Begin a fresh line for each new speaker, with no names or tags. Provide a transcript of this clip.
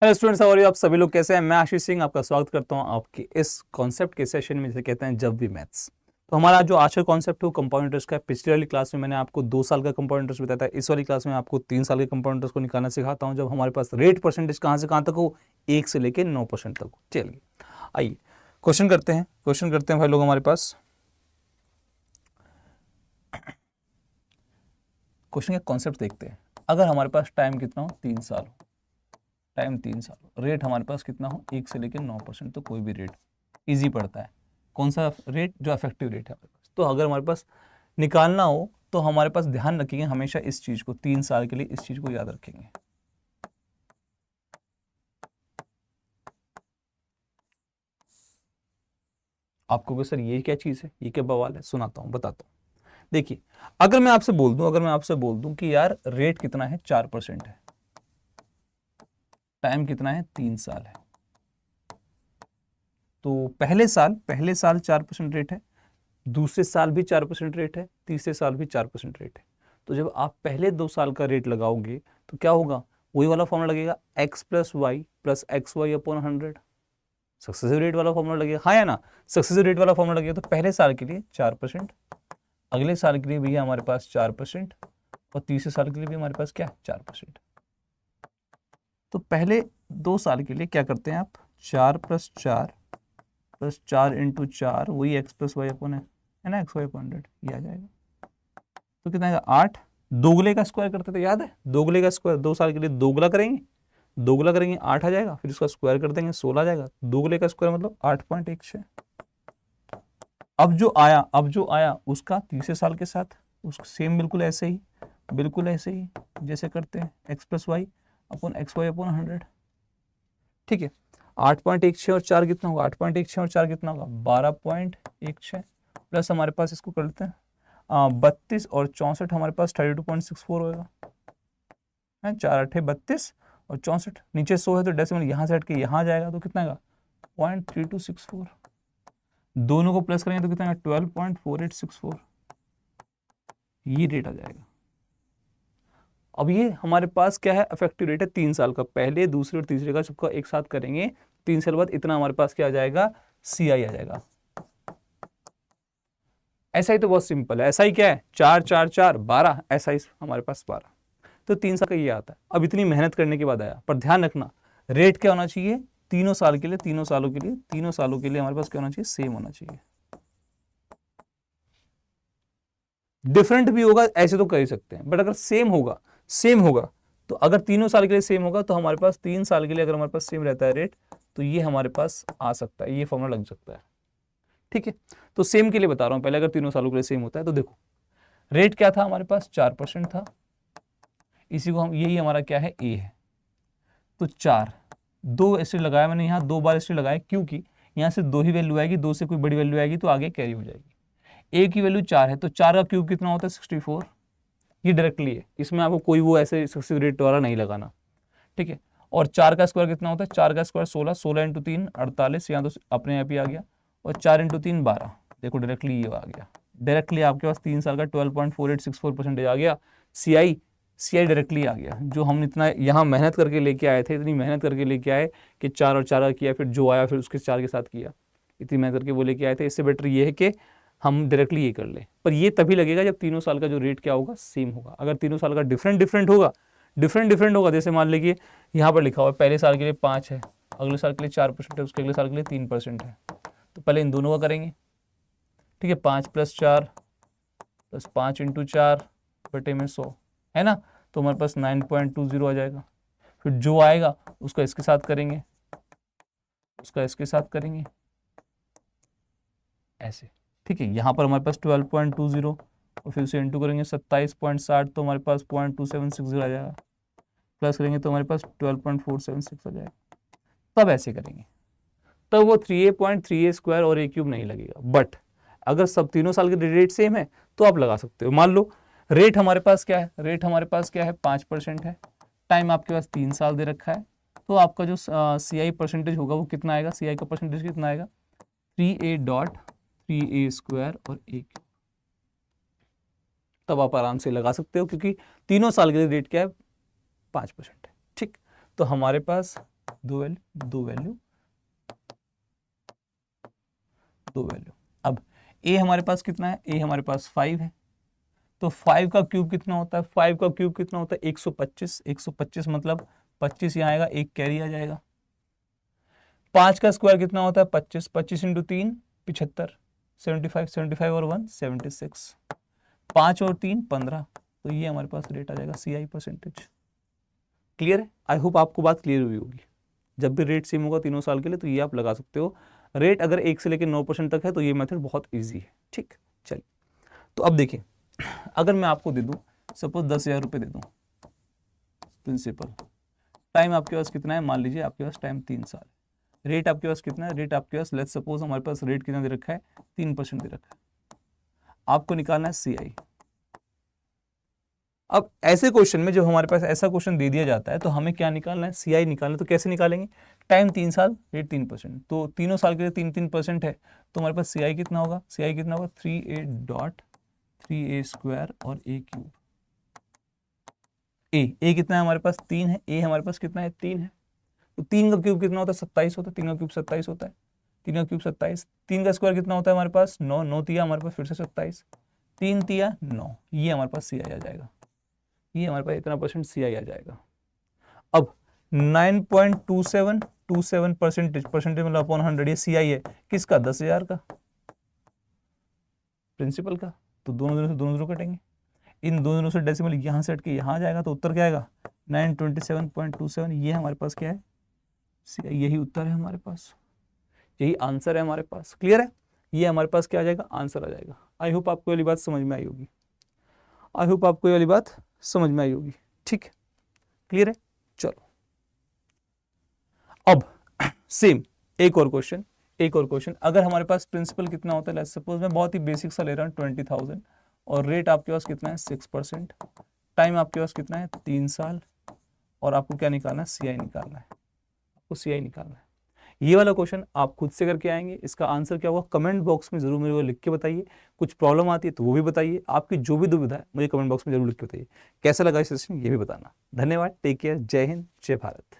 Hello students, how are you? आप सभी लोग कैसे हैं? मैं आशीष सिंह आपका स्वागत करता हूं आपके इस कॉन्सेप्ट के सेशन में, जिसे कहते हैं जब भी मैथ्स। तो हमारा जो आज का कॉन्सेप्ट है वो कंपाउंड इंटरेस्ट का है। पिछली वाली क्लास में मैंने आपको 2 साल का कंपाउंड इंटरेस्ट बताया था। इस वाली क्लास में आपको 3 साल के कंपाउंड इंटरेस्ट को निकालना सिखाता हूं, जब हमारे पास रेट परसेंटेज कहाँ से कहाँ तक हो, 1 से लेकर 9% तक हो। चलिए आइए क्वेश्चन करते हैं भाई लोग। हमारे पास क्वेश्चन का कॉन्सेप्ट देखते हैं। अगर हमारे पास टाइम कितना हो, 3 साल हो, टाइम 3 साल, रेट हमारे पास कितना हो, 1 से लेकर 9%, तो कोई भी रेट इजी पड़ता है। कौन सा रेट? जो इफेक्टिव रेट है हमारे पास। तो अगर हमारे पास निकालना हो तो हमारे पास ध्यान रखेंगे हमेशा इस चीज को, 3 साल के लिए इस चीज को याद रखेंगे। आपको कि सर ये क्या चीज है, ये क्या बवाल है, सुनाता हूं, बताता हूं। देखिए, अगर मैं आपसे बोल दूं कि यार रेट कितना है, 4% है, टाइम कितना है, 3 साल है, तो पहले साल 4% रेट है, दूसरे साल भी 4% रेट है, तीसरे साल भी 4% रेट है। तो जब आप पहले 2 साल का रेट लगाओगे तो क्या होगा, वही वाला फॉर्मूला लगेगा, x plus X Y upon 100। Successive rate वाला फॉर्मूला लगेगा, हाँ या ना? सक्सेसिव रेट वाला फॉर्मूला लगेगा। तो पहले साल के लिए 4%, अगले साल के लिए भैया हमारे पास 4%, और तीसरे साल के लिए भी हमारे पास क्या, 4%। तो पहले 2 साल के लिए क्या करते हैं आप, 4 + 4 इंटू 4, वही एक्स प्लस वाई अपॉन है ना, एक्स वाई अपॉन 100, ये आ जाएगा। तो कितना आएगा, 8। दोगुले का स्क्वायर करते थे, याद है? दोगुले का स्क्वायर 2 साल के लिए दोगुला करेंगे, 8 आ जाएगा, फिर इसका स्क्वायर कर देंगे, 16 आ जाएगा। दोगुले का स्क्वायर मतलब 8.16। अब जो आया उसका तीसरे साल के साथ उस सेम बिल्कुल ऐसे ही जैसे करते हैं, X plus Y upon X Y upon 100। ठीक है, 8.16 और 4 कितना होगा, 8.16 और 4 कितना होगा, 12.16, प्लस हमारे पास इसको कर लेते हैं 32 और 64 हमारे पास 32.64 होगा। 4 8 32 और 64, नीचे 100 है तो डेसिमल यहाँ से हट के यहाँ जाएगा, तो कितना आएगा, 0.3264। दोनों को प्लस करेंगे तो कितना आएगा, 12.4864। ये रेट आ जाएगा। अब ये हमारे पास क्या है, इफेक्टिव रेट है 3 साल का। पहले दूसरे और तीसरे का सबका एक साथ करेंगे, 3 साल बाद इतना हमारे पास क्या आ जाएगा, CI आ जाएगा। ऐसा ही तो बहुत सिंपल है। ऐसा ही क्या है, 4 4 4 12, ऐसा ही हमारे पास 12। तो 3 साल का ये आता है। अब इतनी मेहनत करने के बाद आया, पर ध्यान रखना रेट क्या होना चाहिए, तीनों साल के लिए, तीनों सालों के लिए हमारे पास क्या होना चाहिए, सेम होना चाहिए। डिफरेंट भी होगा ऐसे तो कर ही सकते हैं, बट अगर सेम होगा तो अगर तीनों साल के लिए सेम होगा तो हमारे पास 3 साल के लिए अगर हमारे पास सेम रहता है रेट, तो ये हमारे पास आ सकता है, ये फॉर्मूला लग सकता है। ठीक है, तो सेम के लिए बता रहा हूं पहले, अगर तीनों सालों के लिए सेम होता है तो देखो, रेट क्या था हमारे पास, 4% था, इसी को हम, यही हमारा क्या है, ए है। तो 4, 2 एस्टेट लगाया मैंने यहाँ, 2 बार एस्टेट लगाया, क्योंकि यहाँ से 2 ही वैल्यू आएगी, 2 से कोई बड़ी वैल्यू आएगी तो आगे कैरी हो जाएगी। ए की वैल्यू 4 है, तो 4 का क्यूब कितना होता है, 64। ये डायरेक्टली है, इसमें आपको कोई वो ऐसे सक्सेसिव रेट वाला नहीं लगाना। ठीक है, और 4 का स्क्वायर कितना होता है, 4 का स्क्वायर 16, 16 इंटू 3 48, यहाँ तो अपने आप ही आ गया, और 4 इंटू 3 12। देखो डायरेक्टली ये आ गया, डायरेक्टली आपके पास 3 साल का 12.4864% आ गया। सी आई डायरेक्टली आ गया, जो हम इतना यहाँ मेहनत करके लेके आए थे, इतनी मेहनत करके लेके आए कि 4 और 4 का किया, फिर जो आया फिर उसके 4 के साथ किया, इतनी मेहनत करके वो लेके आए थे। इससे बेटर ये है कि हम डायरेक्टली ये कर ले, पर ये तभी लगेगा जब तीनों साल का जो रेट क्या होगा, सेम होगा। अगर तीनों साल का डिफरेंट होगा, जैसे मान लीजिए यहाँ पर लिखा हुआ है पहले साल के लिए 5 है, अगले साल के लिए 4% है, उसके अगले साल के लिए 3% है, तो पहले इन दोनों का करेंगे। ठीक है, 5 + 4 + 5 इंटू 4 बटे में 100 है ना, तो हमारे पास 9.20 आ जाएगा। फिर जो आएगा उसका इसके साथ करेंगे, ऐसे। ठीक है, यहाँ पर हमारे पास 12.20 और फिर से इंटू करेंगे 27.60, तो हमारे पास 0.2760 आ जाएगा, प्लस करेंगे तो हमारे पास 12.476 आ जाएगा। तब ऐसे करेंगे, तब वो 3a.3a² और a³ नहीं लगेगा। बट अगर सब तीनों साल के रेट सेम है तो आप लगा सकते हो। मान लो रेट हमारे पास क्या है, 5% है, टाइम आपके पास 3 साल दे रखा है, तो आपका जो CI परसेंटेज होगा वो कितना आएगा, CI का परसेंटेज कितना आएगा, 3a.3a² और a³। तब आप आराम से लगा सकते हो, क्योंकि तीनों साल के लिए रेट क्या है, 5% है। ठीक, तो हमारे पास दो वैल्यू, दो वैल्यू, दो वैल्यू। अब ए हमारे पास कितना है, ए हमारे पास 5 है, तो 5 का क्यूब कितना होता है, 5 का क्यूब कितना होता है 125, 125 मतलब 25 यहाँ आएगा, एक कैरी आ जाएगा। 5 का स्क्वायर कितना होता है 25, 25 इंटू 3 75, 75, 75 और 1 76, 5 और 3 15, तो ये हमारे पास रेट आ जाएगा CI परसेंटेज। क्लियर है? आई होप आपको बात क्लियर हुई होगी। जब भी रेट सेम होगा तीनों साल के लिए तो ये आप लगा सकते हो। रेट अगर 1 से लेकर 9% तक है तो ये मेथड बहुत ईजी है। ठीक, चलिए तो अब देखिए, अगर मैं आपको दे दूं सपोज 10,000 रुपये दे दूं प्रिंसिपल, टाइम आपके पास कितना है, मान लीजिए आपके पास टाइम 3 साल, रेट आपके पास कितना है, रेट आपके पास लेट्स सपोज हमारे पास रेट कितना दे रखा है 3% दे रखा है, आपको निकालना है CI। अब ऐसे क्वेश्चन में जब हमारे पास ऐसा क्वेश्चन दे दिया जाता है तो हमें क्या निकालना है, CI निकालना है। तो कैसे निकालेंगे, टाइम 3 साल, रेट 3%, तो तीनों साल के लिए 3-3% है, तो हमारे पास CI कितना होगा, CI कितना होगा 3a स्क्वायर और a क्यूब। ए कितना है हमारे पास 3 है, ए हमारे पास कितना है 3 है, तो 3 का क्यूब कितना होता है 27 होता है, 3 का क्यूब 27 होता है, 3 का क्यूब 27, 3 का स्क्वायर कितना होता है हमारे पास 9, 9 तिया हमारे पास फिर से 27, 3 तिया 9, ये हमारे पास CI आ जाएगा, ये हमारे पास इतना परसेंट CI आ जाएगा। अब 9.27 परसेंटेज मतलब अपॉन 100 ये CI है किसका, 10,000 का प्रिंसिपल का, तो दोनों जीरो कटेंगे, इन दोनों जीरो से डेसिमल यहाँ से हट के यहाँ आ जाएगा, तो उत्तर क्या आएगा 927.27, ये हमारे पास क्या है CI, यही उत्तर है हमारे पास, यही आंसर है हमारे पास। क्लियर है, ये हमारे पास क्या आ जाएगा, आंसर आ जाएगा। आई होप आपको वाली बात समझ में आई होगी, आई होप आपको ये वाली बात समझ में आई होगी। ठीक है, क्लियर है, चलो अब सेम एक और क्वेश्चन, अगर हमारे पास प्रिंसिपल कितना होता है, लेट्स सपोज मैं बहुत ही बेसिक सा ले रहा हूँ 20,000 और रेट आपके पास कितना है 6%, टाइम आपके पास कितना है 3 साल, और आपको क्या निकालना है, CI निकालना है, आपको CI निकालना है। ये वाला क्वेश्चन आप खुद से करके आएंगे, इसका आंसर क्या होगा कमेंट बॉक्स में जरूर मेरे को लिख के बताइए, कुछ प्रॉब्लम आती है तो वो भी बताइए, आपकी जो भी दुविधा है मुझे कमेंट बॉक्स में जरूर लिख के बताइए। कैसा लगा इस सेशन ये भी बताना। धन्यवाद, टेक केयर, जय हिंद, जय भारत।